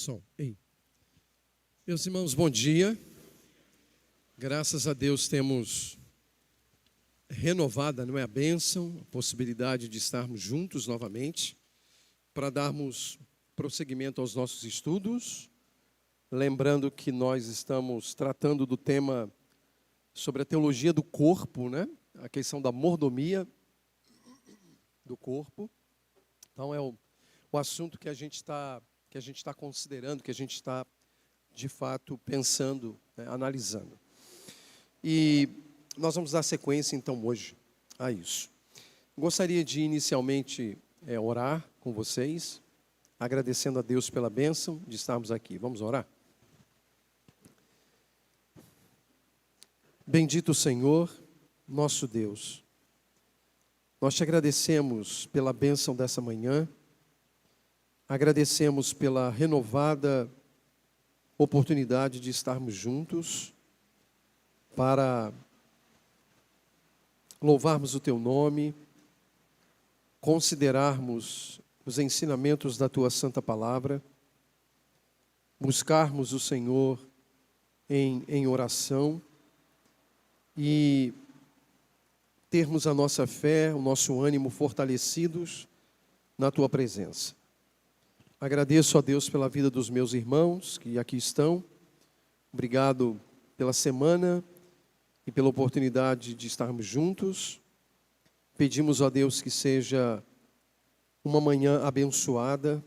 Som. Ei. Meus irmãos, bom dia. Graças a Deus temos renovada, não é, a bênção, a possibilidade de estarmos juntos novamente para darmos prosseguimento aos nossos estudos. Lembrando que nós estamos tratando do tema sobre a teologia do corpo, né? A questão da mordomia do corpo. Então é o assunto que a gente está considerando, que a gente está de fato pensando, né, analisando. E nós vamos dar sequência então hoje a isso. Gostaria de inicialmente orar com vocês, agradecendo a Deus pela bênção de estarmos aqui. Vamos orar? Bendito Senhor, nosso Deus, nós te agradecemos pela bênção dessa manhã, agradecemos pela renovada oportunidade de estarmos juntos para louvarmos o teu nome, considerarmos os ensinamentos da tua santa palavra, buscarmos o Senhor em oração e termos a nossa fé, o nosso ânimo fortalecidos na tua presença. Agradeço a Deus pela vida dos meus irmãos que aqui estão. Obrigado pela semana e pela oportunidade de estarmos juntos. Pedimos a Deus que seja uma manhã abençoada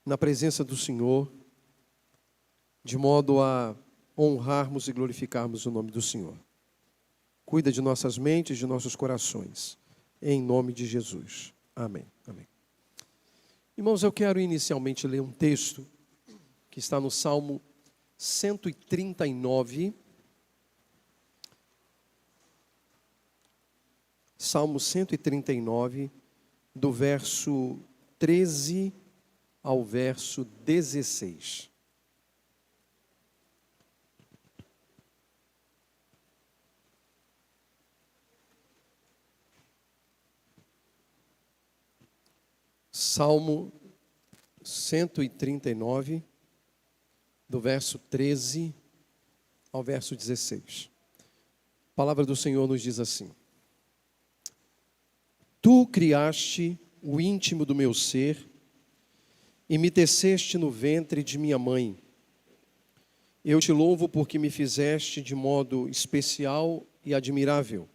na presença do Senhor, de modo a honrarmos e glorificarmos o nome do Senhor. Cuida de nossas mentes, de nossos corações, em nome de Jesus. Amém. Amém. Irmãos, eu quero inicialmente ler um texto que está no Salmo 139. Salmo 139, do verso 13 ao verso 16. Salmo 139, do verso 13 ao verso 16. A palavra do Senhor nos diz assim: Tu criaste o íntimo do meu ser e me teceste no ventre de minha mãe. Eu te louvo porque me fizeste de modo especial e admirável.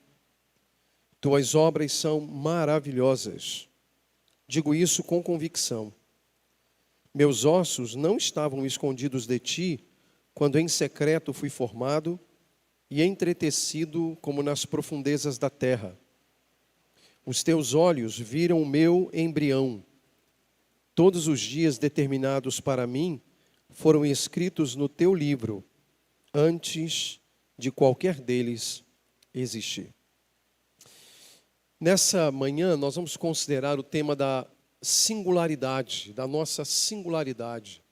Tuas obras são maravilhosas. Digo isso com convicção. Meus ossos não estavam escondidos de ti, quando em secreto fui formado e entretecido como nas profundezas da terra. Os teus olhos viram o meu embrião. Todos os dias determinados para mim foram escritos no teu livro, antes de qualquer deles existir. Nessa manhã, nós vamos considerar o tema da singularidade, da nossa singularidade,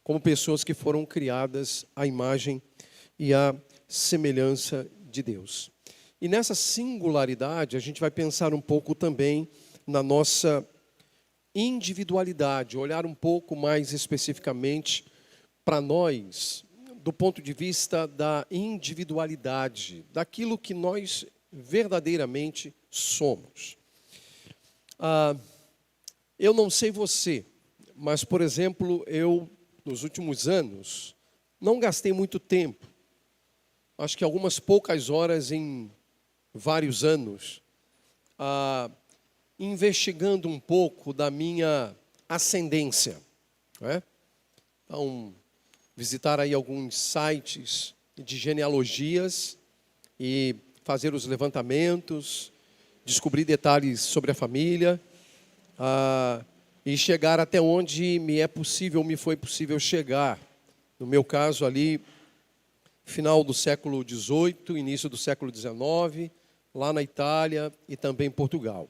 como pessoas que foram criadas à imagem e à semelhança de Deus. E nessa singularidade, a gente vai pensar um pouco também na nossa individualidade, olhar um pouco mais especificamente para nós, do ponto de vista da individualidade, daquilo que nós verdadeiramente somos. Eu não sei você, mas, por exemplo, eu, nos últimos anos, não gastei muito tempo, acho que algumas poucas horas em vários anos, investigando um pouco da minha ascendência, não é? Então, visitar aí alguns sites de genealogias e fazer os levantamentos, descobrir detalhes sobre a família, e chegar até onde me foi possível chegar. No meu caso ali, final do século XVIII, início do século XIX, lá na Itália e também em Portugal.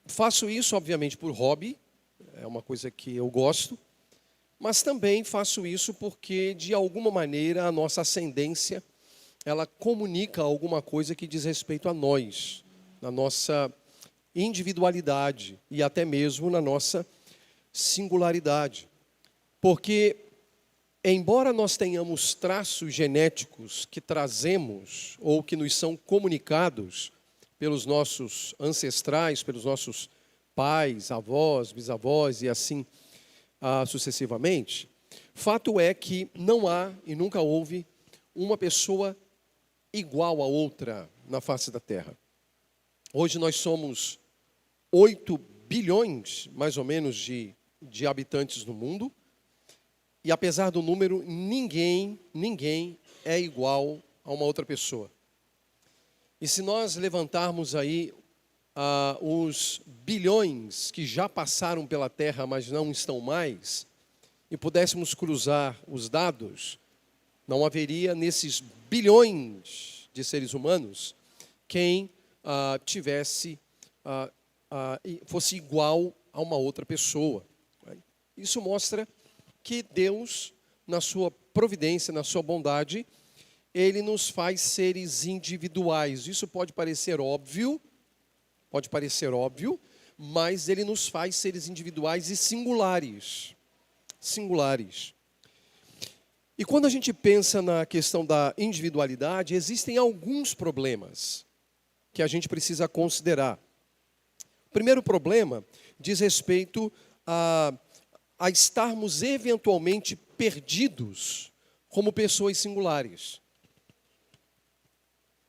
Faço isso, obviamente, por hobby, é uma coisa que eu gosto, mas também faço isso porque, de alguma maneira, a nossa ascendência ela comunica alguma coisa que diz respeito a nós, na nossa individualidade e até mesmo na nossa singularidade. Porque, embora nós tenhamos traços genéticos que trazemos ou que nos são comunicados pelos nossos ancestrais, pelos nossos pais, avós, bisavós e assim sucessivamente, fato é que não há e nunca houve uma pessoa igual a outra na face da Terra. Hoje nós somos 8 bilhões, mais ou menos, de habitantes no mundo. E apesar do número, ninguém é igual a uma outra pessoa. E se nós levantarmos aí os bilhões que já passaram pela Terra, mas não estão mais, e pudéssemos cruzar os dados, não haveria nesses bilhões de seres humanos quem fosse igual a uma outra pessoa. Isso mostra que Deus, na sua providência, na sua bondade, Ele nos faz seres individuais. Isso pode parecer óbvio, mas Ele nos faz seres individuais e singulares. E quando a gente pensa na questão da individualidade, existem alguns problemas que a gente precisa considerar. O primeiro problema diz respeito a estarmos eventualmente perdidos como pessoas singulares.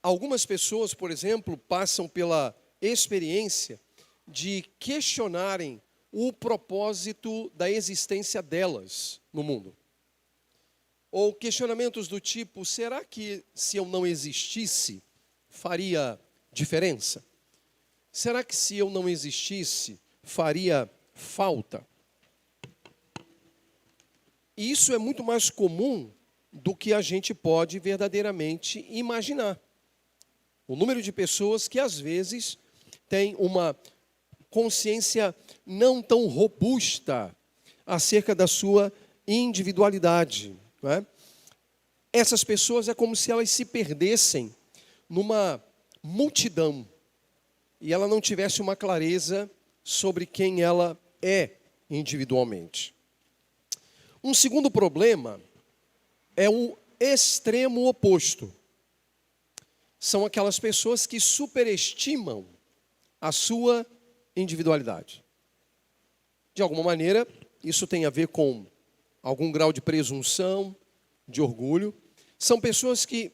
Algumas pessoas, por exemplo, passam pela experiência de questionarem o propósito da existência delas no mundo. Ou questionamentos do tipo, será que se eu não existisse, faria diferença? Será que se eu não existisse, faria falta? E isso é muito mais comum do que a gente pode verdadeiramente imaginar. O número de pessoas que às vezes têm uma consciência não tão robusta acerca da sua individualidade. Não é? Essas pessoas é como se elas se perdessem numa multidão e ela não tivesse uma clareza sobre quem ela é individualmente. Um segundo problema é o extremo oposto. São aquelas pessoas que superestimam a sua individualidade. De alguma maneira, isso tem a ver com algum grau de presunção, de orgulho. São pessoas que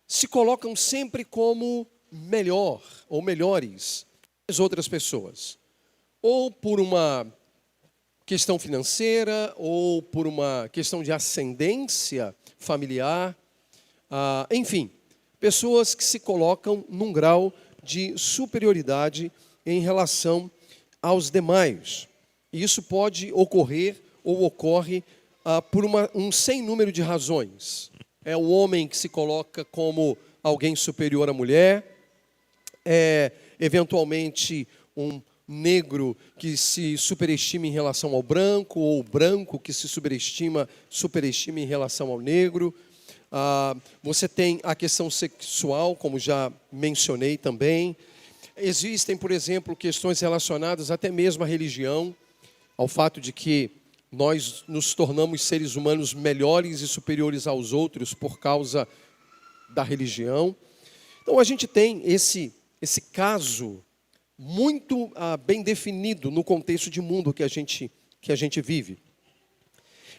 se colocam sempre como melhor ou melhores que as outras pessoas. Ou por uma questão financeira, ou por uma questão de ascendência familiar. Enfim, pessoas que se colocam num grau de superioridade em relação aos demais. E isso pode ocorrer ou ocorre por um sem número de razões. É o homem que se coloca como alguém superior à mulher, é eventualmente um negro que se superestima em relação ao branco, ou o branco que se superestima em relação ao negro. Você tem a questão sexual, como já mencionei também. Existem, por exemplo, questões relacionadas até mesmo à religião, ao fato de que nós nos tornamos seres humanos melhores e superiores aos outros por causa da religião. Então a gente tem esse caso muito bem definido no contexto de mundo que a gente vive.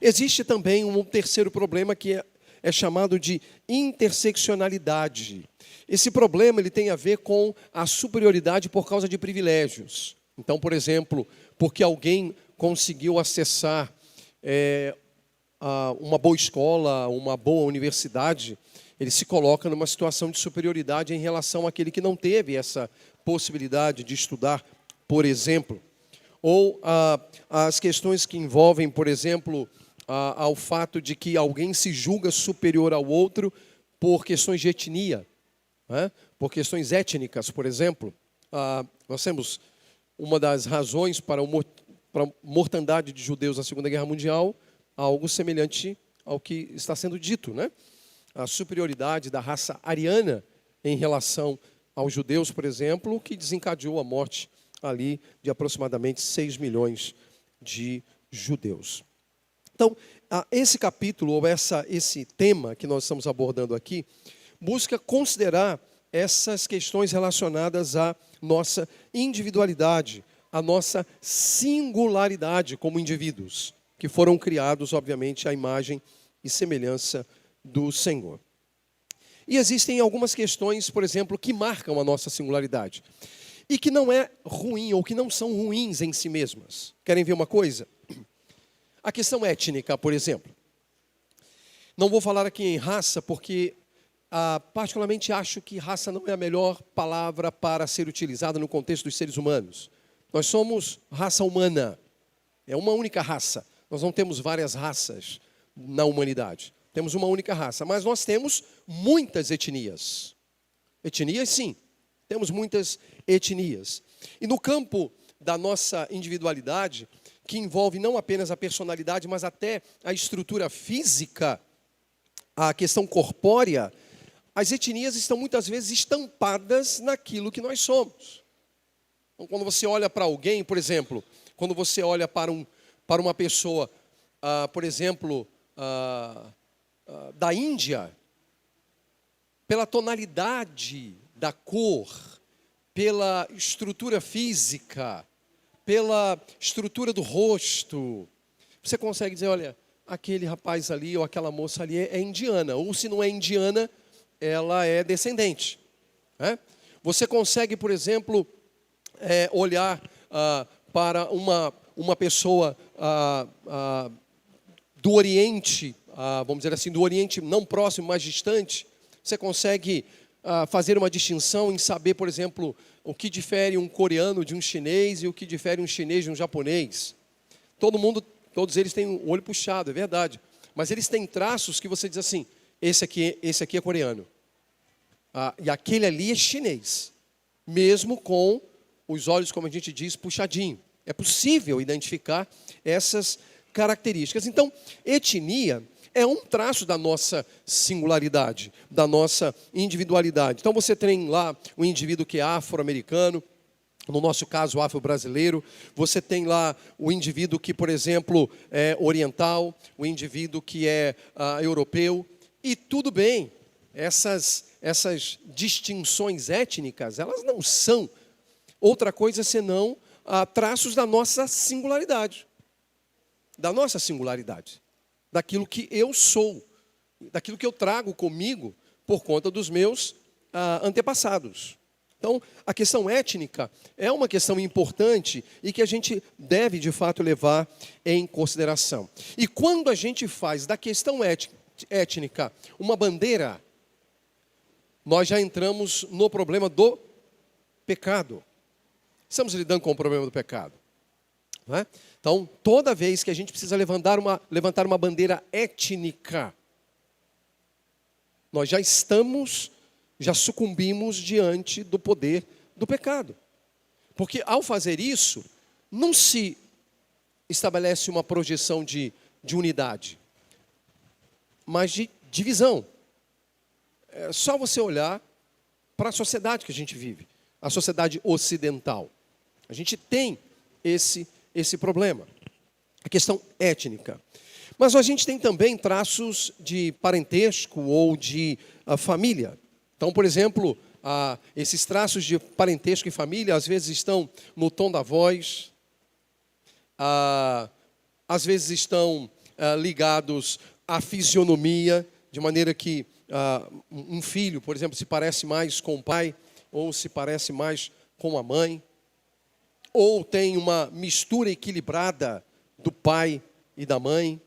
Existe também um terceiro problema que é chamado de interseccionalidade. Esse problema ele tem a ver com a superioridade por causa de privilégios. Então, por exemplo, porque alguém conseguiu acessar uma boa escola, uma boa universidade, ele se coloca numa situação de superioridade em relação àquele que não teve essa possibilidade de estudar, por exemplo. Ou as questões que envolvem, por exemplo, ao fato de que alguém se julga superior ao outro por questões de etnia, né? Por questões étnicas, por exemplo. Nós temos uma das razões para a mortandade de judeus na Segunda Guerra Mundial, algo semelhante ao que está sendo dito, né? A superioridade da raça ariana em relação aos judeus, por exemplo, que desencadeou a morte ali de aproximadamente 6 milhões de judeus. Então, esse capítulo, ou esse tema que nós estamos abordando aqui, busca considerar essas questões relacionadas à nossa individualidade, à nossa singularidade como indivíduos, que foram criados, obviamente, à imagem e semelhança do Senhor. E existem algumas questões, por exemplo, que marcam a nossa singularidade e que não é ruim ou que não são ruins em si mesmas. Querem ver uma coisa? A questão étnica, por exemplo. Não vou falar aqui em raça, porque particularmente acho que raça não é a melhor palavra para ser utilizada no contexto dos seres humanos. Nós somos raça humana, é uma única raça. Nós não temos várias raças na humanidade. Temos uma única raça, mas nós temos muitas etnias. Etnias, sim, temos muitas etnias. E no campo da nossa individualidade, que envolve não apenas a personalidade, mas até a estrutura física, a questão corpórea, as etnias estão muitas vezes estampadas naquilo que nós somos. Então, quando você olha para alguém, por exemplo, quando você olha para uma pessoa, por exemplo, da Índia, pela tonalidade da cor, pela estrutura física, pela estrutura do rosto, você consegue dizer, olha, aquele rapaz ali ou aquela moça ali é indiana, ou se não é indiana, ela é descendente. Né? Você consegue, por exemplo, olhar para uma pessoa do Oriente, vamos dizer assim, do Oriente não próximo, mas distante, você consegue fazer uma distinção em saber, por exemplo, o que difere um coreano de um chinês e o que difere um chinês de um japonês. Todos eles têm o olho puxado, é verdade. Mas eles têm traços que você diz assim, esse aqui é coreano. E aquele ali é chinês. Mesmo com os olhos, como a gente diz, puxadinho. É possível identificar essas características. Então, etnia é um traço da nossa singularidade, da nossa individualidade. Então, você tem lá o indivíduo que é afro-americano, no nosso caso, afro-brasileiro. Você tem lá o indivíduo que, por exemplo, é oriental, o indivíduo que é europeu. E tudo bem, essas distinções étnicas, elas não são outra coisa senão traços da nossa singularidade. Da nossa singularidade. Daquilo que eu sou, daquilo que eu trago comigo por conta dos meus antepassados. Então, a questão étnica é uma questão importante e que a gente deve, de fato, levar em consideração. E quando a gente faz da questão étnica uma bandeira, nós já entramos no problema do pecado. Estamos lidando com o problema do pecado. Não é? Então, toda vez que a gente precisa levantar uma bandeira étnica, nós já sucumbimos diante do poder do pecado. Porque ao fazer isso, não se estabelece uma projeção de unidade, mas de divisão. É só você olhar para a sociedade que a gente vive, a sociedade ocidental. A gente tem esse problema, a questão étnica. Mas a gente tem também traços de parentesco ou de família. Então, por exemplo, esses traços de parentesco e família, às vezes estão no tom da voz, às vezes estão ligados à fisionomia, de maneira que um filho, por exemplo, se parece mais com o pai, ou se parece mais com a mãe, ou tem uma mistura equilibrada do pai e da mãe.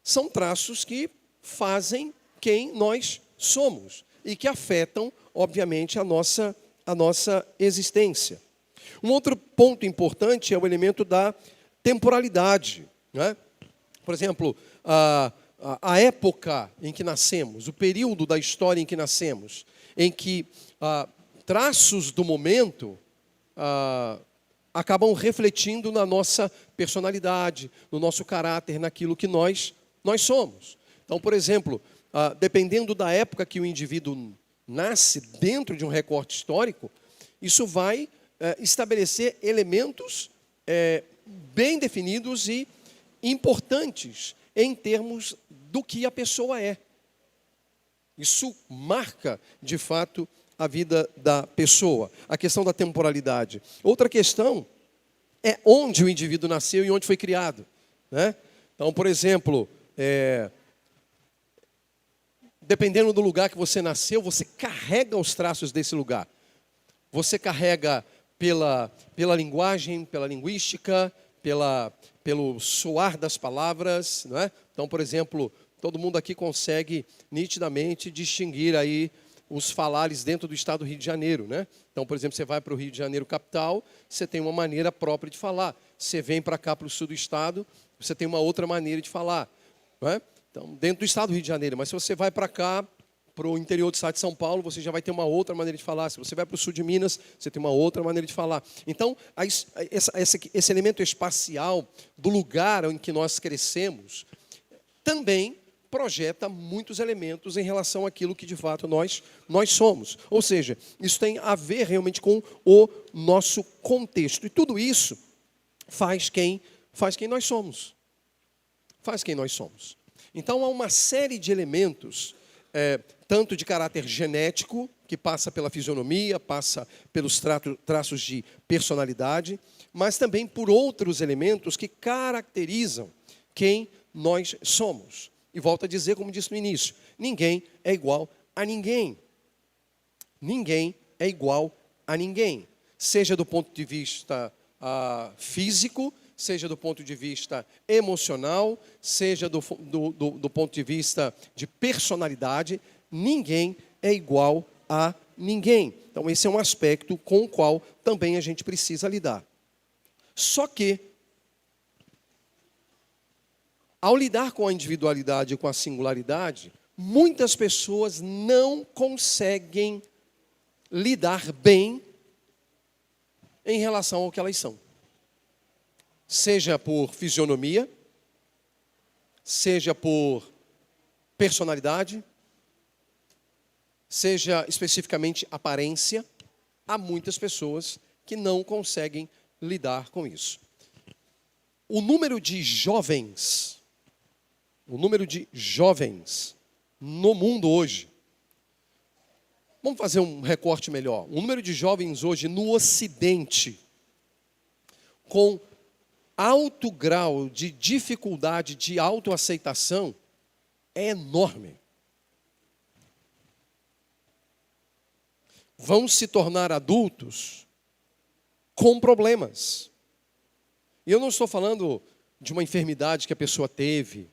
São traços que fazem quem nós somos e que afetam, obviamente, a nossa existência. Um outro ponto importante é o elemento da temporalidade. Né? Por exemplo, a época em que nascemos, o período da história em que nascemos, em que traços do momento acabam refletindo na nossa personalidade, no nosso caráter, naquilo que nós somos. Então, por exemplo, dependendo da época que o indivíduo nasce dentro de um recorte histórico, isso vai estabelecer elementos bem definidos e importantes em termos do que a pessoa é. Isso marca, de fato, a vida da pessoa. A questão da temporalidade. Outra questão é onde o indivíduo nasceu e onde foi criado, né? Então, por exemplo, dependendo do lugar que você nasceu, você carrega os traços desse lugar. Você carrega pela linguagem, pela linguística, pelo soar das palavras, não é? Então, por exemplo, todo mundo aqui consegue nitidamente distinguir aí os falares dentro do estado do Rio de Janeiro, né? Então, por exemplo, você vai para o Rio de Janeiro capital, você tem uma maneira própria de falar. Você vem para cá, para o sul do estado, você tem uma outra maneira de falar, não é? Então, dentro do estado do Rio de Janeiro. Mas se você vai para cá, para o interior do estado de São Paulo, você já vai ter uma outra maneira de falar. Se você vai para o sul de Minas, você tem uma outra maneira de falar. Então, esse elemento espacial do lugar em que nós crescemos também projeta muitos elementos em relação àquilo que de fato nós somos. Ou seja, isso tem a ver realmente com o nosso contexto. E tudo isso faz quem nós somos. Faz quem nós somos. Então há uma série de elementos, tanto de caráter genético, que passa pela fisionomia, passa pelos traços de personalidade, mas também por outros elementos que caracterizam quem nós somos. E volto a dizer, como disse no início, ninguém é igual a ninguém. Ninguém é igual a ninguém. Seja do ponto de vista físico, seja do ponto de vista emocional, seja do ponto de vista de personalidade, ninguém é igual a ninguém. Então esse é um aspecto com o qual também a gente precisa lidar. Só que, ao lidar com a individualidade e com a singularidade, muitas pessoas não conseguem lidar bem em relação ao que elas são. Seja por fisionomia, seja por personalidade, seja especificamente aparência, há muitas pessoas que não conseguem lidar com isso. O número de jovens no mundo hoje, vamos fazer um recorte melhor. O número de jovens hoje no Ocidente, com alto grau de dificuldade de autoaceitação, é enorme. Vão se tornar adultos com problemas. E eu não estou falando de uma enfermidade que a pessoa teve,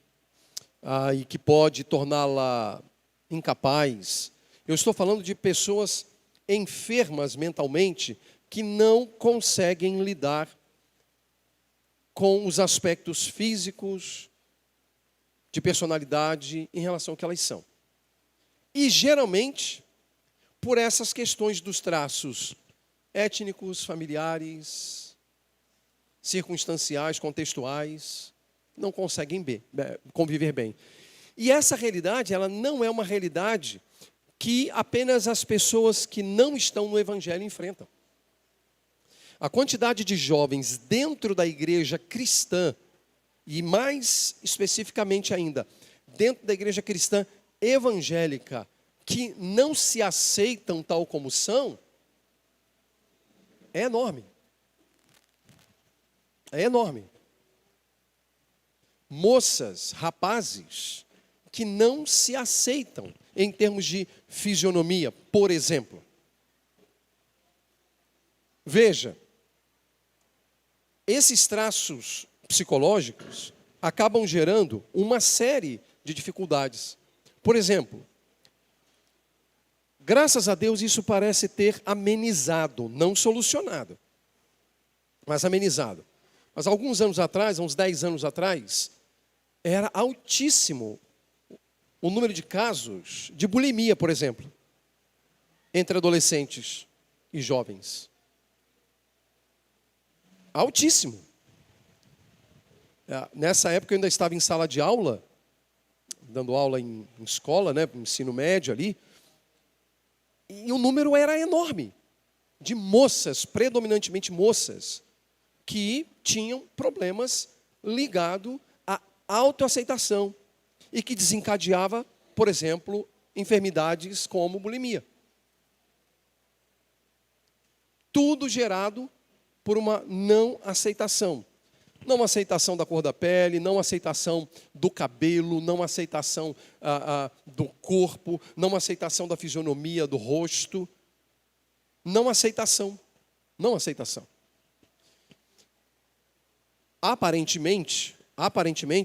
e que pode torná-la incapaz. Eu estou falando de pessoas enfermas mentalmente que não conseguem lidar com os aspectos físicos, de personalidade em relação ao que elas são. E geralmente, por essas questões dos traços étnicos, familiares, circunstanciais, contextuais, não conseguem conviver bem. E essa realidade, ela não é uma realidade que apenas as pessoas que não estão no Evangelho enfrentam. A quantidade de jovens dentro da igreja cristã, e mais especificamente ainda, dentro da igreja cristã evangélica, que não se aceitam tal como são, é enorme. É enorme. Moças, rapazes, que não se aceitam em termos de fisionomia, por exemplo. Veja, esses traços psicológicos acabam gerando uma série de dificuldades. Por exemplo, graças a Deus isso parece ter amenizado, não solucionado, mas amenizado. Mas alguns anos atrás, uns 10 anos atrás, era altíssimo o número de casos de bulimia, por exemplo, entre adolescentes e jovens. Altíssimo. Nessa época eu ainda estava em sala de aula, dando aula em escola, né, ensino médio ali, e o número era enorme de moças, predominantemente moças, que tinham problemas ligados à autoaceitação e que desencadeava, por exemplo, enfermidades como bulimia. Tudo gerado por uma não aceitação. Não aceitação da cor da pele, não aceitação do cabelo, não aceitação do corpo, não aceitação da fisionomia, do rosto. Não aceitação. Não aceitação. Aparentemente,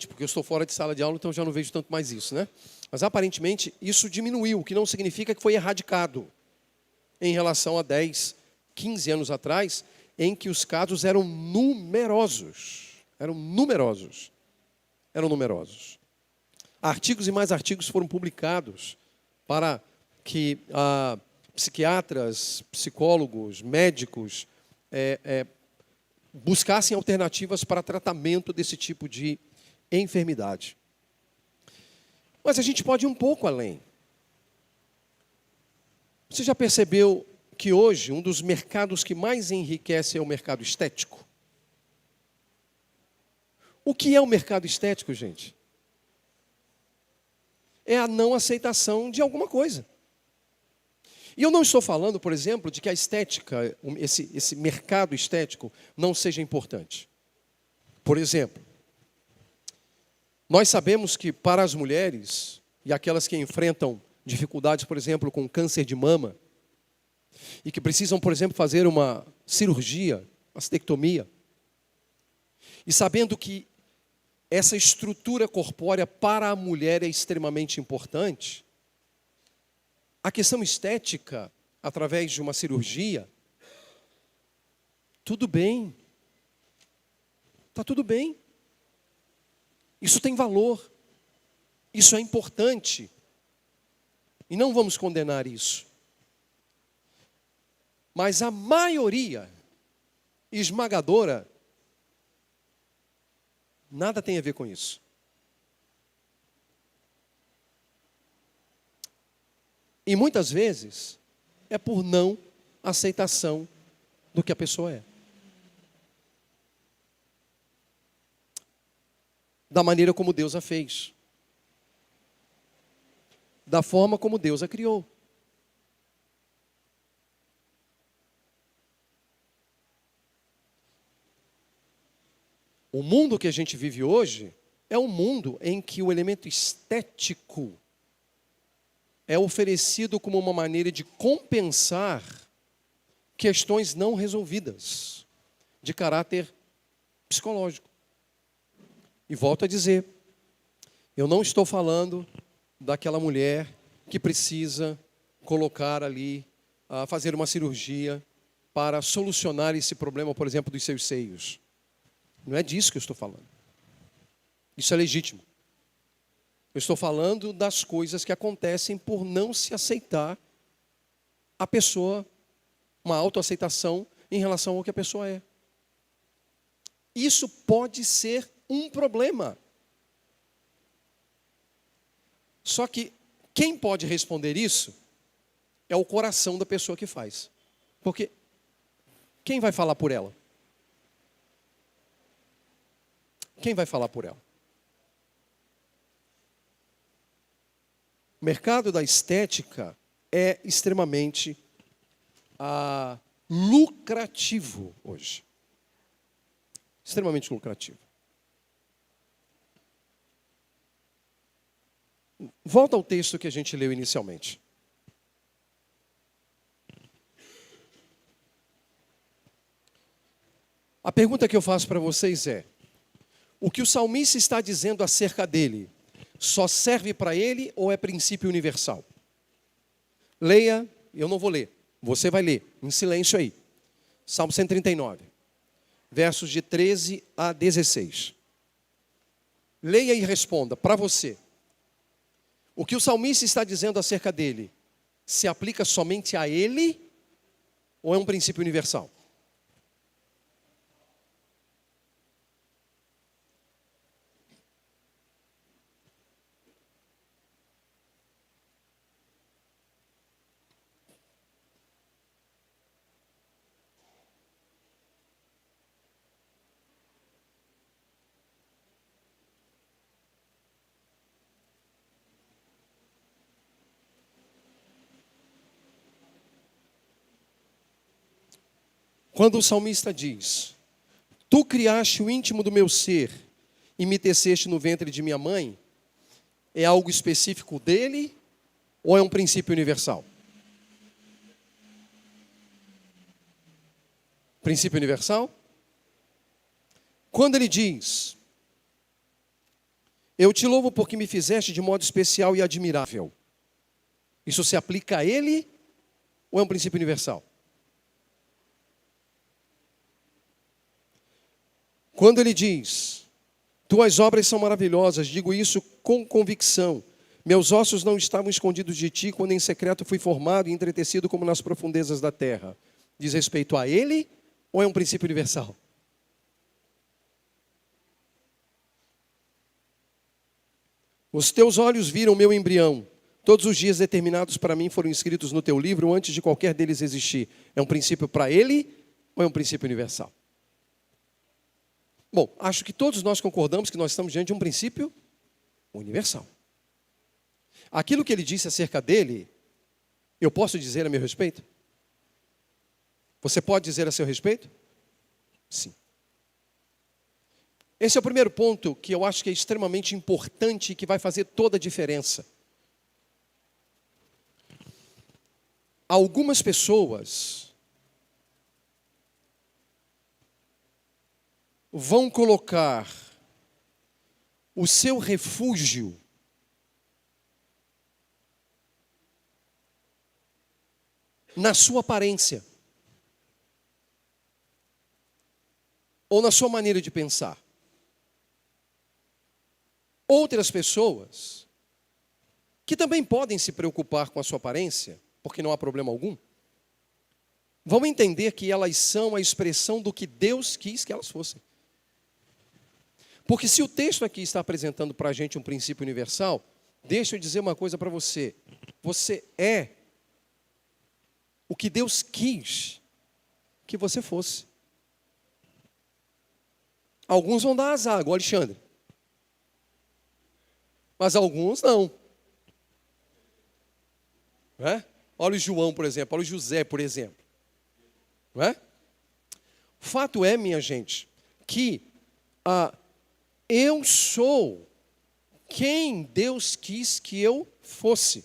porque eu estou fora de sala de aula, então eu já não vejo tanto mais isso, né? Mas aparentemente isso diminuiu, o que não significa que foi erradicado em relação a 10, 15 anos atrás, em que os casos eram numerosos. Eram numerosos. Artigos e mais artigos foram publicados para que psiquiatras, psicólogos, médicos buscassem alternativas para tratamento desse tipo de enfermidade. Mas a gente pode ir um pouco além. Você já percebeu que hoje um dos mercados que mais enriquece é o mercado estético? O que é o mercado estético, gente? É a não aceitação de alguma coisa. E eu não estou falando, por exemplo, de que a estética, esse mercado estético, não seja importante. Por exemplo, nós sabemos que para as mulheres, e aquelas que enfrentam dificuldades, por exemplo, com câncer de mama, e que precisam, por exemplo, fazer uma cirurgia, mastectomia, e sabendo que essa estrutura corpórea para a mulher é extremamente importante, a questão estética, através de uma cirurgia, tudo bem. Está tudo bem. Isso tem valor. Isso é importante. E não vamos condenar isso. Mas a maioria esmagadora nada tem a ver com isso. E muitas vezes é por não aceitação do que a pessoa é. Da maneira como Deus a fez. Da forma como Deus a criou. O mundo que a gente vive hoje é um mundo em que o elemento estético é oferecido como uma maneira de compensar questões não resolvidas, de caráter psicológico. E volto a dizer, eu não estou falando daquela mulher que precisa colocar ali, fazer uma cirurgia para solucionar esse problema, por exemplo, dos seus seios. Não é disso que eu estou falando. Isso é legítimo. Eu estou falando das coisas que acontecem por não se aceitar a pessoa, uma autoaceitação em relação ao que a pessoa é. Isso pode ser um problema. Só que quem pode responder isso é o coração da pessoa que faz. Porque quem vai falar por ela? Quem vai falar por ela? O mercado da estética é extremamente lucrativo hoje. Extremamente lucrativo. Volta ao texto que a gente leu inicialmente. A pergunta que eu faço para vocês é: o que o salmista está dizendo acerca dele só serve para ele ou é princípio universal? Leia, eu não vou ler, você vai ler, em silêncio aí. Salmo 139, versos de 13 a 16. Leia e responda para você. O que o salmista está dizendo acerca dele se aplica somente a ele ou é um princípio universal? Quando o salmista diz: tu criaste o íntimo do meu ser e me teceste no ventre de minha mãe, é algo específico dele ou é um princípio universal? Princípio universal? Quando ele diz: eu te louvo porque me fizeste de modo especial e admirável, isso se aplica a ele ou é um princípio universal? Quando ele diz: tuas obras são maravilhosas, digo isso com convicção, meus ossos não estavam escondidos de ti, quando em secreto fui formado e entretecido como nas profundezas da terra, diz respeito a ele ou é um princípio universal? Os teus olhos viram o meu embrião, todos os dias determinados para mim foram escritos no teu livro antes de qualquer deles existir. É um princípio para ele ou é um princípio universal? Bom, acho que todos nós concordamos que nós estamos diante de um princípio universal. Aquilo que ele disse acerca dele, eu posso dizer a meu respeito? Você pode dizer a seu respeito? Sim. Esse é o primeiro ponto que eu acho que é extremamente importante e que vai fazer toda a diferença. Algumas pessoas vão colocar o seu refúgio na sua aparência ou na sua maneira de pensar. Outras pessoas, que também podem se preocupar com a sua aparência, porque não há problema algum, vão entender que elas são a expressão do que Deus quis que elas fossem. Porque se o texto aqui está apresentando para a gente um princípio universal, deixa eu dizer uma coisa para você. Você é o que Deus quis que você fosse. Alguns vão dar azar, igual Alexandre. Mas alguns não. Não é? Olha o João, por exemplo. Olha o José, por exemplo. Não é? O fato é, minha gente, que eu sou quem Deus quis que eu fosse.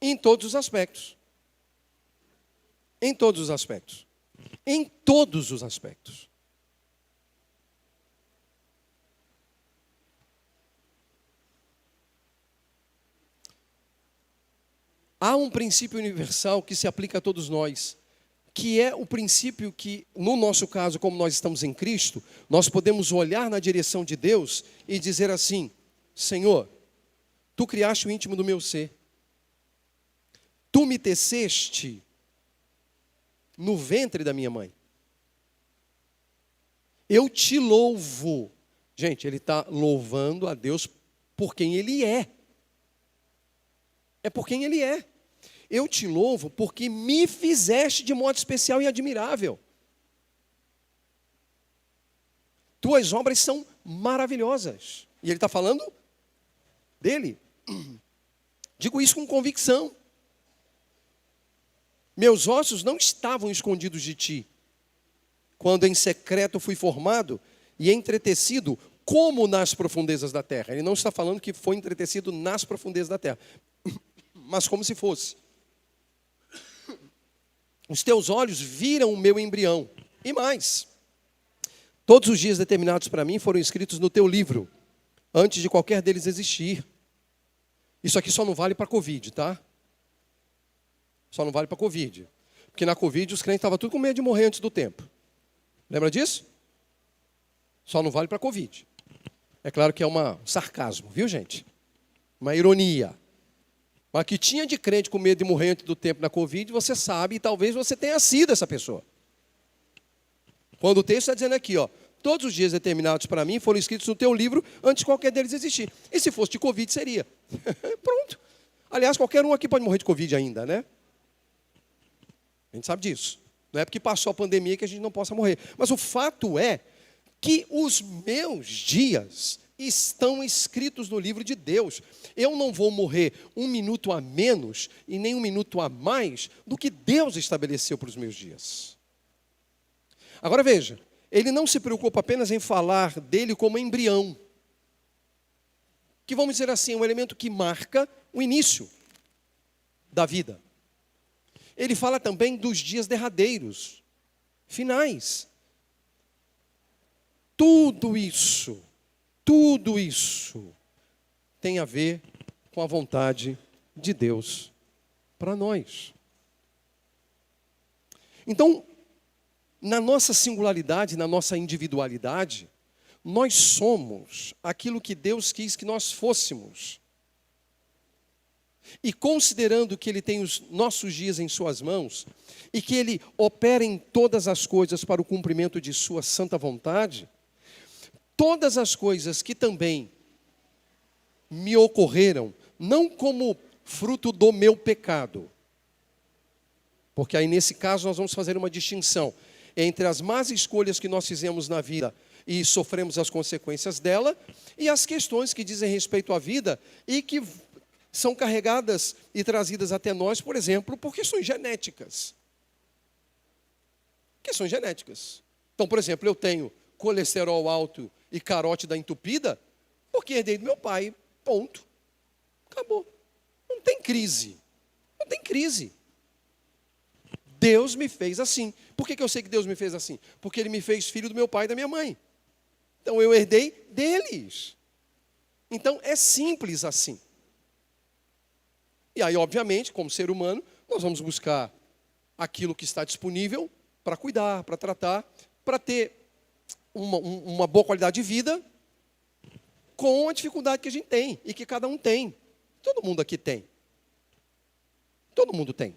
Em todos os aspectos. Em todos os aspectos. Em todos os aspectos. Há um princípio universal que se aplica a todos nós, que é o princípio que, no nosso caso, como nós estamos em Cristo, nós podemos olhar na direção de Deus e dizer assim: Senhor, tu criaste o íntimo do meu ser. Tu me teceste no ventre da minha mãe. Eu te louvo. Gente, ele está louvando a Deus por quem Ele é. É por quem Ele é. Eu te louvo porque me fizeste de modo especial e admirável. Tuas obras são maravilhosas. E ele está falando dele. Digo isso com convicção. Meus ossos não estavam escondidos de ti, quando em secreto fui formado e entretecido como nas profundezas da terra. Ele não está falando que foi entretecido nas profundezas da terra, mas como se fosse. Os teus olhos viram o meu embrião. E mais, todos os dias determinados para mim foram escritos no teu livro, antes de qualquer deles existir. Isso aqui só não vale para a Covid, tá? Só não vale para a Covid. Porque na Covid os crentes estavam tudo com medo de morrer antes do tempo. Lembra disso? Só não vale para a Covid. É claro que é um sarcasmo, viu, gente? Uma ironia. Mas que tinha de crente com medo de morrer antes do tempo na Covid, você sabe, e talvez você tenha sido essa pessoa. Quando o texto está dizendo aqui, ó, todos os dias determinados para mim foram escritos no teu livro antes de qualquer deles existir. E se fosse de Covid, seria. Pronto. Aliás, qualquer um aqui pode morrer de Covid ainda, né? A gente sabe disso. Não é porque passou a pandemia que a gente não possa morrer. Mas o fato é que os meus dias estão escritos no livro de Deus. Eu não vou morrer um minuto a menos e nem um minuto a mais do que Deus estabeleceu para os meus dias. Agora veja, ele não se preocupa apenas em falar dele como embrião, que vamos dizer assim, é um elemento que marca o início da vida. Ele fala também dos dias derradeiros, finais. Tudo isso tem a ver com a vontade de Deus para nós. Então, na nossa singularidade, na nossa individualidade, nós somos aquilo que Deus quis que nós fôssemos. E considerando que Ele tem os nossos dias em suas mãos, e que Ele opera em todas as coisas para o cumprimento de sua santa vontade, todas as coisas que também me ocorreram, não como fruto do meu pecado, porque aí nesse caso nós vamos fazer uma distinção entre as más escolhas que nós fizemos na vida e sofremos as consequências dela, e as questões que dizem respeito à vida e que são carregadas e trazidas até nós, por exemplo, por questões genéticas. Questões genéticas. Então, por exemplo, eu tenho colesterol alto e carótida entupida porque herdei do meu pai. Ponto. Acabou. Não tem crise. Não tem crise. Deus me fez assim. Por que eu sei que Deus me fez assim? Porque Ele me fez filho do meu pai e da minha mãe. Então eu herdei deles. Então é simples assim. E aí, obviamente, como ser humano, nós vamos buscar aquilo que está disponível para cuidar, para tratar, para ter uma boa qualidade de vida com a dificuldade que a gente tem e que cada um tem. Todo mundo aqui tem. Todo mundo tem.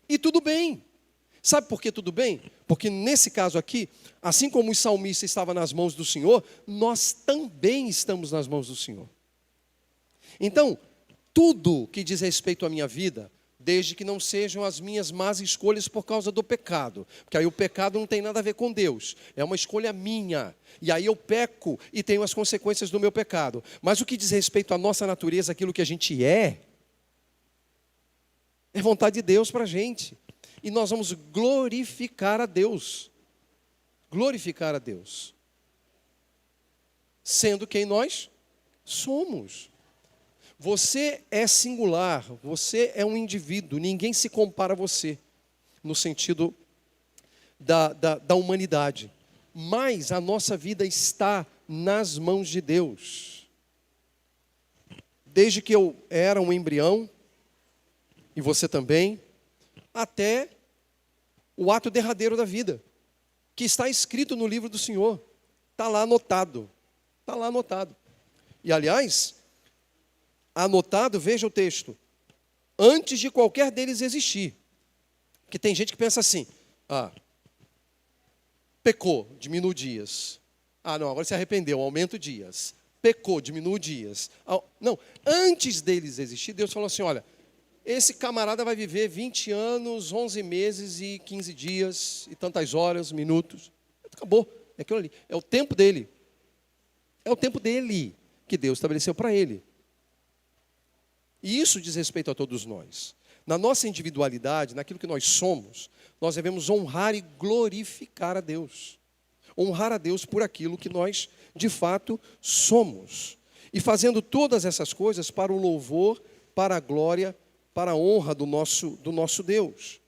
E tudo bem. Sabe por que tudo bem? Porque nesse caso aqui, assim como o salmista estava nas mãos do Senhor, nós também estamos nas mãos do Senhor. Então, tudo que diz respeito à minha vida, desde que não sejam as minhas más escolhas por causa do pecado, porque aí o pecado não tem nada a ver com Deus, é uma escolha minha, e aí eu peco e tenho as consequências do meu pecado. Mas o que diz respeito à nossa natureza, aquilo que a gente é vontade de Deus para a gente, e nós vamos glorificar a Deus, sendo quem nós somos. Você é singular, você é um indivíduo, ninguém se compara a você, no sentido da humanidade. Mas a nossa vida está nas mãos de Deus. Desde que eu era um embrião, e você também, até o ato derradeiro da vida, que está escrito no livro do Senhor, está lá anotado. Está lá anotado. E aliás, anotado, veja o texto, antes de qualquer deles existir. Porque tem gente que pensa assim, pecou, diminui dias. Não, agora se arrependeu, aumenta dias. Pecou, diminui dias. Não, antes deles existir, Deus falou assim, olha, esse camarada vai viver 20 anos, 11 meses e 15 dias, e tantas horas, minutos. Acabou, é aquilo ali, é o tempo dele. É o tempo dele que Deus estabeleceu para ele. E isso diz respeito a todos nós. Na nossa individualidade, naquilo que nós somos, nós devemos honrar e glorificar a Deus. Honrar a Deus por aquilo que nós, de fato, somos. E fazendo todas essas coisas para o louvor, para a glória, para a honra do nosso Deus.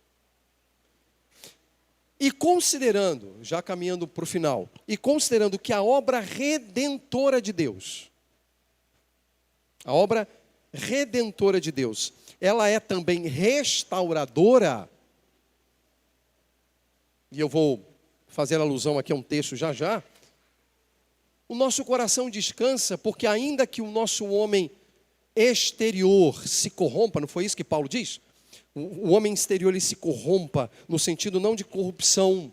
E considerando, já caminhando para o final, e considerando que a obra redentora de Deus, a obra redentora de Deus, ela é também restauradora, e eu vou fazer alusão aqui a um texto já, o nosso coração descansa, porque ainda que o nosso homem exterior se corrompa, não foi isso que Paulo diz? O homem exterior ele se corrompa, no sentido não de corrupção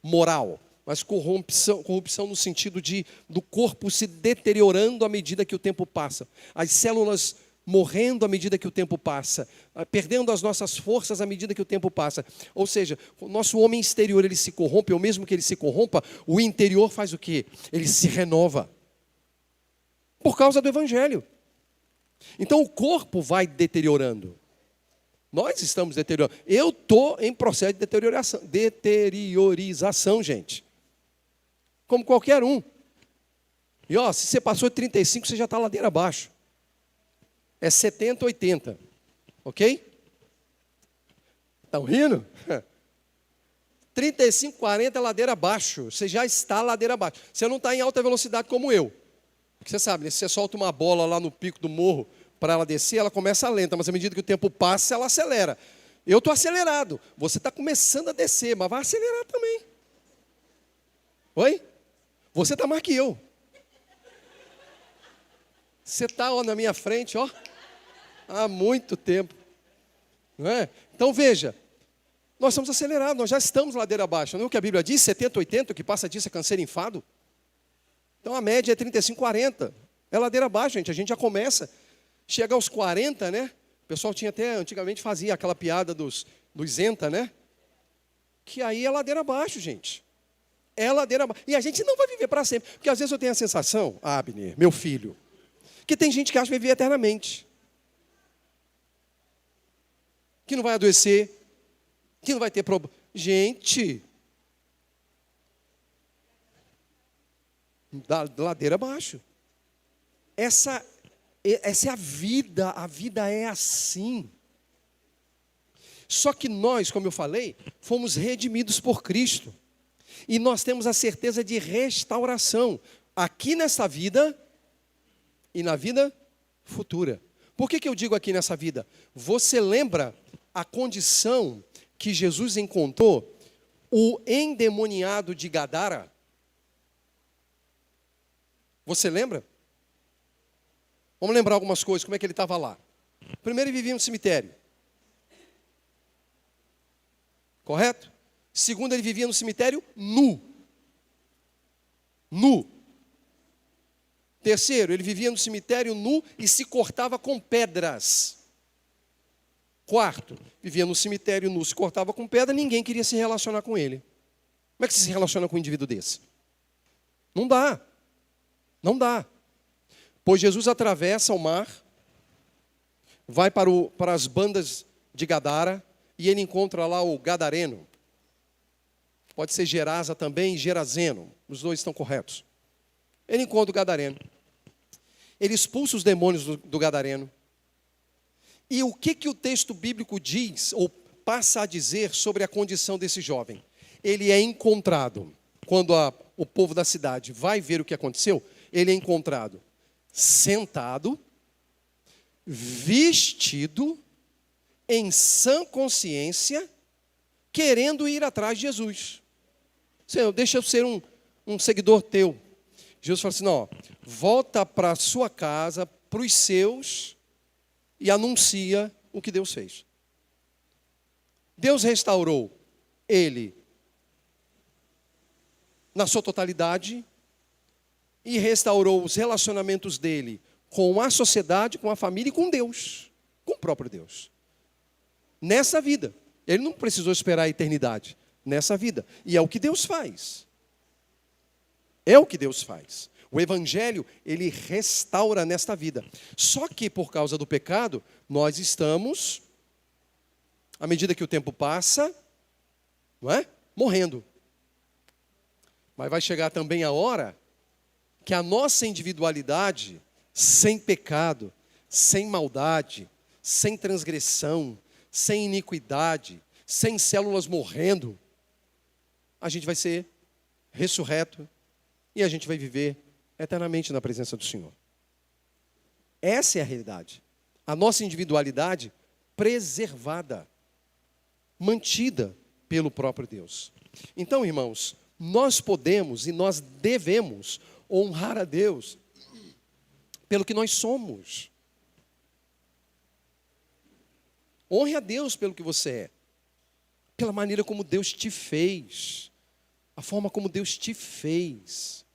moral, mas corrupção no sentido do corpo se deteriorando à medida que o tempo passa, as células morrendo à medida que o tempo passa, perdendo as nossas forças à medida que o tempo passa. Ou seja, o nosso homem exterior ele se corrompe, ou mesmo que ele se corrompa, o interior faz o quê? Ele se renova. Por causa do Evangelho. Então o corpo vai deteriorando. Nós estamos deteriorando. Eu estou em processo de deteriorização, gente. Como qualquer um. E ó, se você passou de 35, você já está ladeira abaixo. É 70, 80. Ok? Estão rindo? 35, 40 é ladeira abaixo. Você já está ladeira abaixo. Você não está em alta velocidade como eu. Porque você sabe, né? Se você solta uma bola lá no pico do morro para ela descer, ela começa lenta, mas à medida que o tempo passa, ela acelera. Eu estou acelerado. Você está começando a descer, mas vai acelerar também. Oi? Você está mais que eu. Você está na minha frente, ó, há muito tempo. Não é? Então veja, nós estamos acelerados, nós já estamos ladeira abaixo. Não é o que a Bíblia diz? 70, 80, o que passa disso é canseiro enfado. Então a média é 35, 40. É ladeira abaixo, gente. A gente já começa. Chega aos 40, né? O pessoal tinha até, antigamente fazia aquela piada dos enta, né? Que aí é ladeira abaixo, gente. É ladeira abaixo. E a gente não vai viver para sempre. Porque às vezes eu tenho a sensação, Abner, meu filho, que tem gente que acha que vai viver eternamente. Que não vai adoecer. Que não vai ter problema. Gente, da ladeira abaixo. Essa é a vida é assim. Só que nós, como eu falei, fomos redimidos por Cristo. E nós temos a certeza de restauração, aqui nessa vida e na vida futura. Por que eu digo aqui nessa vida? Você lembra a condição que Jesus encontrou o endemoniado de Gadara? Você lembra? Vamos lembrar algumas coisas, como é que ele estava lá. Primeiro, ele vivia no cemitério. Correto? Segundo, ele vivia no cemitério nu. Nu. Terceiro, ele vivia no cemitério nu e se cortava com pedras. Quarto, vivia no cemitério nu, se cortava com pedra, ninguém queria se relacionar com ele. Como é que se relaciona com um indivíduo desse? Não dá. Não dá. Pois Jesus atravessa o mar, vai para as bandas de Gadara, e ele encontra lá o gadareno. Pode ser Gerasa também, Gerazeno, os dois estão corretos. Ele encontra o gadareno. Ele expulsa os demônios do gadareno. E o que o texto bíblico diz, ou passa a dizer sobre a condição desse jovem? Ele é encontrado, quando o povo da cidade vai ver o que aconteceu, ele é encontrado sentado, vestido, em sã consciência, querendo ir atrás de Jesus. Senhor, deixa eu ser um seguidor teu. Jesus fala assim, não, volta para a sua casa, para os seus, e anuncia o que Deus fez. Deus restaurou ele na sua totalidade e restaurou os relacionamentos dele com a sociedade, com a família e com Deus, com o próprio Deus. Nessa vida. Ele não precisou esperar a eternidade. Nessa vida. E é o que Deus faz. É o que Deus faz. O Evangelho, ele restaura nesta vida. Só que por causa do pecado, nós estamos, à medida que o tempo passa, não é? Morrendo. Mas vai chegar também a hora que a nossa individualidade, sem pecado, sem maldade, sem transgressão, sem iniquidade, sem células morrendo, a gente vai ser ressurreto e a gente vai viver eternamente na presença do Senhor. Essa é a realidade. A nossa individualidade preservada, mantida pelo próprio Deus. Então, irmãos, nós podemos e nós devemos honrar a Deus pelo que nós somos. Honre a Deus pelo que você é, pela maneira como Deus te fez, a forma como Deus te fez,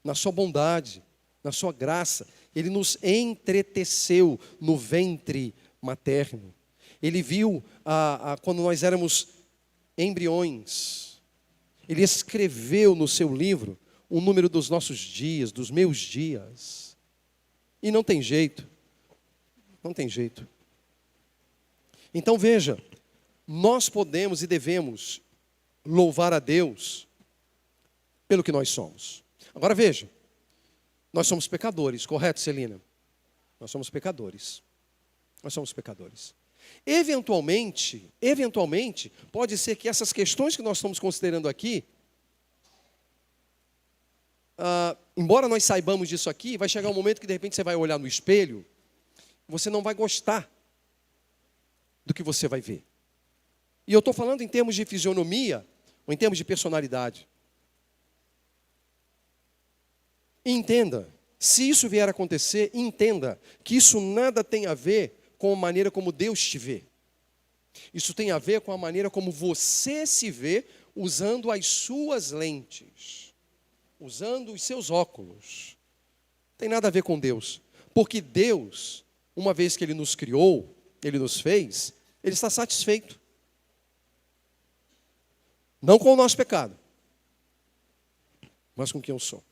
na sua bondade, na sua graça. Ele nos entreteceu no ventre materno. Ele viu quando nós éramos embriões. Ele escreveu no seu livro o número dos nossos dias, dos meus dias. E não tem jeito. Não tem jeito. Então veja, nós podemos e devemos louvar a Deus pelo que nós somos. Agora veja, nós somos pecadores, correto, Celina? Nós somos pecadores. Nós somos pecadores. Eventualmente, pode ser que essas questões que nós estamos considerando aqui, embora nós saibamos disso aqui, vai chegar um momento que de repente você vai olhar no espelho, você não vai gostar do que você vai ver. E eu estou falando em termos de fisionomia, ou em termos de personalidade. E entenda, se isso vier a acontecer, entenda que isso nada tem a ver com a maneira como Deus te vê. Isso tem a ver com a maneira como você se vê usando as suas lentes, usando os seus óculos. Não tem nada a ver com Deus. Porque Deus, uma vez que Ele nos criou, Ele nos fez, Ele está satisfeito. Não com o nosso pecado, mas com quem eu sou.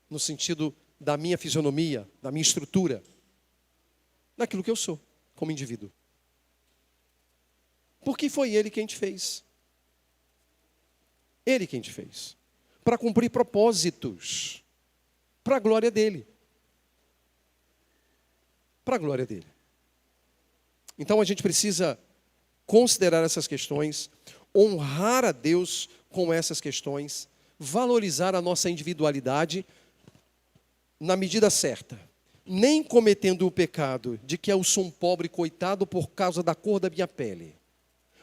No sentido da minha fisionomia, da minha estrutura, daquilo que eu sou, como indivíduo. Porque foi Ele quem te fez. Ele quem te fez. Para cumprir propósitos. Para a glória dEle. Para a glória dEle. Então a gente precisa considerar essas questões, honrar a Deus com essas questões, valorizar a nossa individualidade na medida certa. Nem cometendo o pecado de que eu sou um pobre coitado por causa da cor da minha pele.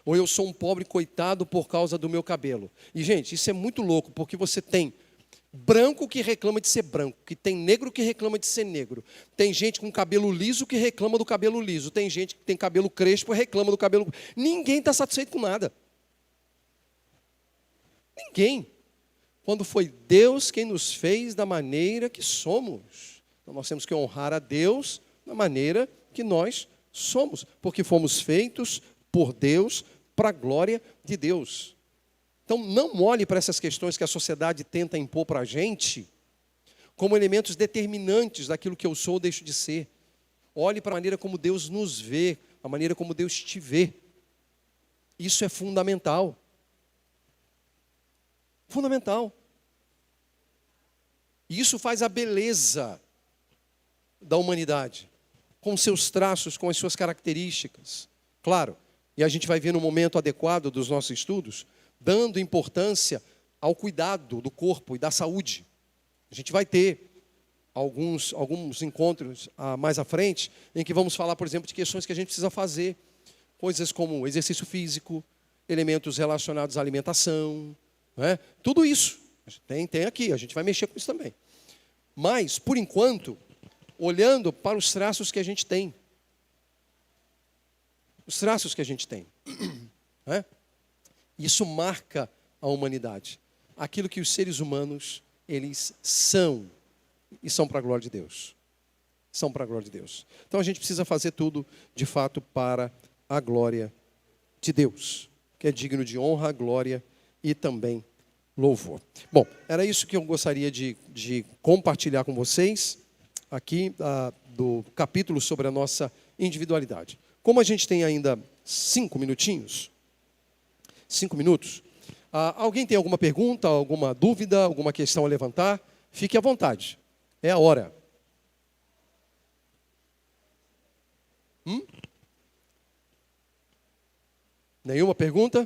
Ou eu sou um pobre coitado por causa do meu cabelo. E, gente, isso é muito louco, porque você tem branco que reclama de ser branco, que tem negro que reclama de ser negro. Tem gente com cabelo liso que reclama do cabelo liso. Tem gente que tem cabelo crespo e reclama do cabelo... Ninguém está satisfeito com nada. Ninguém. Quando foi Deus quem nos fez da maneira que somos. Então nós temos que honrar a Deus da maneira que nós somos. Porque fomos feitos por Deus, para a glória de Deus. Então não olhe para essas questões que a sociedade tenta impor para a gente como elementos determinantes daquilo que eu sou ou deixo de ser. Olhe para a maneira como Deus nos vê, a maneira como Deus te vê. Isso é fundamental. Fundamental. E isso faz a beleza da humanidade, com seus traços, com as suas características. Claro, e a gente vai ver no momento adequado dos nossos estudos, dando importância ao cuidado do corpo e da saúde. A gente vai ter alguns encontros mais à frente, em que vamos falar, por exemplo, de questões que a gente precisa fazer. Coisas como exercício físico, elementos relacionados à alimentação, né? Tudo isso tem aqui, a gente vai mexer com isso também. Mas, por enquanto, olhando para os traços que a gente tem. Os traços que a gente tem. Né? Isso marca a humanidade. Aquilo que os seres humanos, eles são. E são para a glória de Deus. São para a glória de Deus. Então a gente precisa fazer tudo, de fato, para a glória de Deus. Que é digno de honra, glória e também louvor. Bom, era isso que eu gostaria de compartilhar com vocês. Aqui, do capítulo sobre a nossa individualidade. Como a gente tem ainda 5 minutinhos, 5 minutos, alguém tem alguma pergunta, alguma dúvida, alguma questão a levantar? Fique à vontade, é a hora. Nenhuma pergunta?